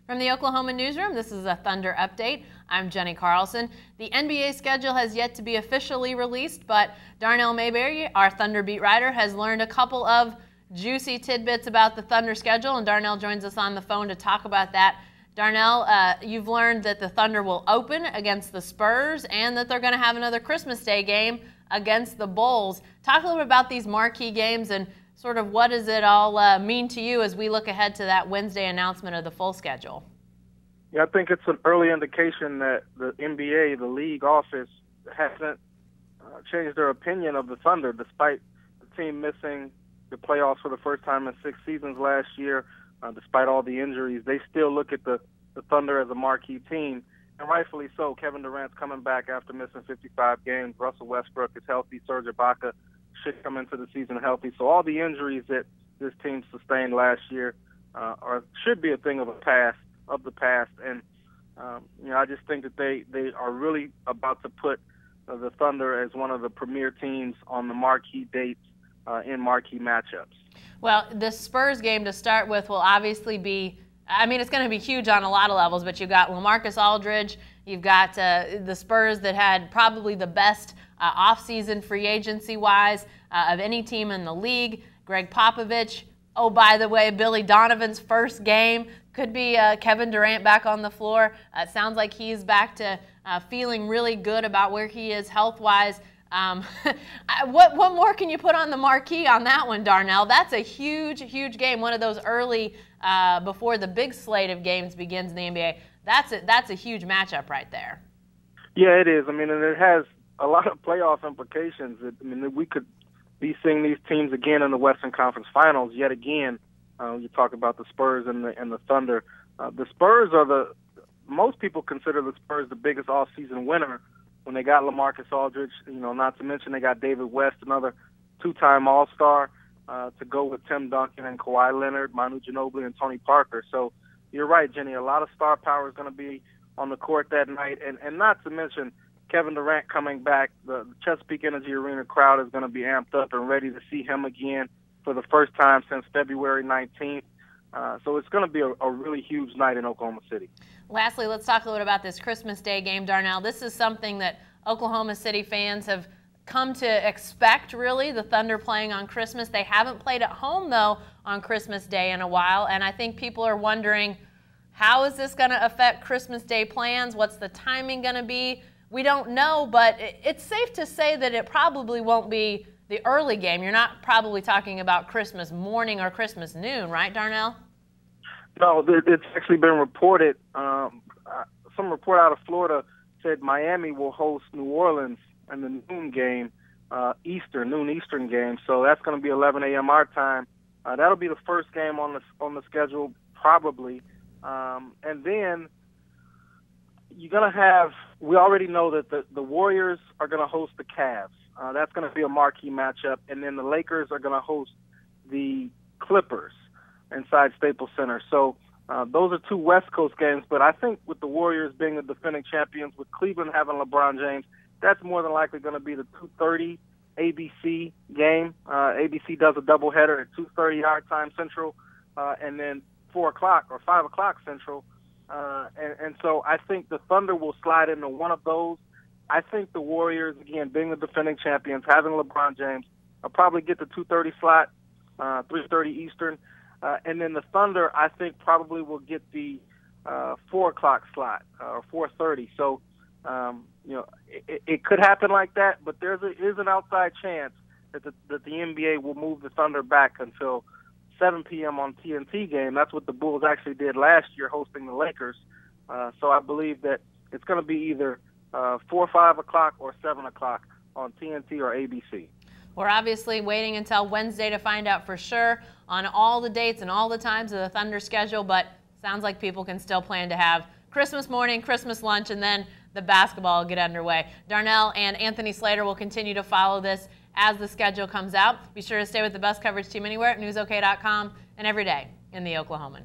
From the Oklahoma newsroom, this is a Thunder update. I'm Jenny Carlson. The NBA schedule has yet to be officially released, but Darnell Mayberry, our Thunder beat writer, has learned a couple of juicy tidbits about the Thunder schedule, and Darnell joins us on the phone to talk about that. Darnell, you've learned that the Thunder will open against the Spurs and that they're going to have another Christmas Day game against the Bulls. Talk a little bit about these marquee games and sort of what does it all mean to you as we look ahead to that Wednesday announcement of the full schedule? Yeah, I think it's an early indication that the NBA, the league office, hasn't changed their opinion of the Thunder, despite the team missing the playoffs for the first time in 6 seasons last year. Despite all the injuries, they still look at the Thunder as a marquee team, and rightfully so. Kevin Durant's coming back after missing 55 games. Russell Westbrook is healthy. Serge Ibaka should come into the season healthy. So all the injuries that this team sustained last year should be a thing of the past. And I just think that they are really about to put the Thunder as one of the premier teams on the marquee dates in marquee matchups. Well, the Spurs game to start with will obviously be, it's going to be huge on a lot of levels, but you've got LaMarcus Aldridge, you've got the Spurs that had probably the best offseason free agency-wise of any team in the league. Greg Popovich, oh, by the way, Billy Donovan's first game could be Kevin Durant back on the floor. It sounds like he's back to feeling really good about where he is health-wise. What more can you put on the marquee on that one, Darnell? That's a huge, huge game, one of those early before the big slate of games begins in the NBA. That's a huge matchup right there. Yeah, it is. And it has a lot of playoff implications. We could be seeing these teams again in the Western Conference Finals yet again. You talk about the Spurs and the Thunder. The Spurs are most people consider the Spurs the biggest off-season winner when they got LaMarcus Aldridge. Not to mention they got David West, another two-time All-Star, to go with Tim Duncan and Kawhi Leonard, Manu Ginobili, and Tony Parker. So you're right, Jenny. A lot of star power is going to be on the court that night, and not to mention Kevin Durant coming back. The Chesapeake Energy Arena crowd is going to be amped up and ready to see him again for the first time since February 19th. So it's going to be a really huge night in Oklahoma City. Lastly, let's talk a little bit about this Christmas Day game, Darnell. This is something that Oklahoma City fans have come to expect, really, the Thunder playing on Christmas. They haven't played at home, though, on Christmas Day in a while, and I think people are wondering, how is this going to affect Christmas Day plans? What's the timing going to be? We don't know, but it's safe to say that it probably won't be the early game. You're not probably talking about Christmas morning or Christmas noon, right, Darnell? No, it's actually been reported. Some report out of Florida said Miami will host New Orleans in the noon game, noon Eastern game. So that's going to be 11 a.m. our time. That'll be the first game on the schedule, probably. And then you're going to have, we already know that the Warriors are going to host the Cavs. That's going to be a marquee matchup. And then the Lakers are going to host the Clippers inside Staples Center. So those are two West Coast games. But I think with the Warriors being the defending champions, with Cleveland having LeBron James, that's more than likely going to be the 2:30 ABC game. ABC does a doubleheader at 2:30 our time Central, and then 4 o'clock or 5 o'clock Central. And so I think the Thunder will slide into one of those. I think the Warriors, again, being the defending champions, having LeBron James, will probably get the 2:30 slot, 3:30 Eastern. And then the Thunder, I think, probably will get the 4 o'clock slot, or 4:30. So, it could happen like that, but there is an outside chance that the NBA will move the Thunder back until 7 p.m. on TNT game. That's what the Bulls actually did last year, hosting the Lakers. So I believe that it's going to be either 4 or 5 o'clock or 7 o'clock on TNT or ABC. We're obviously waiting until Wednesday to find out for sure on all the dates and all the times of the Thunder schedule, but sounds like people can still plan to have Christmas morning, Christmas lunch, and then the basketball will get underway. Darnell and Anthony Slater will continue to follow this as the schedule comes out. Be sure to stay with the best coverage team anywhere at newsok.com and every day in the Oklahoman.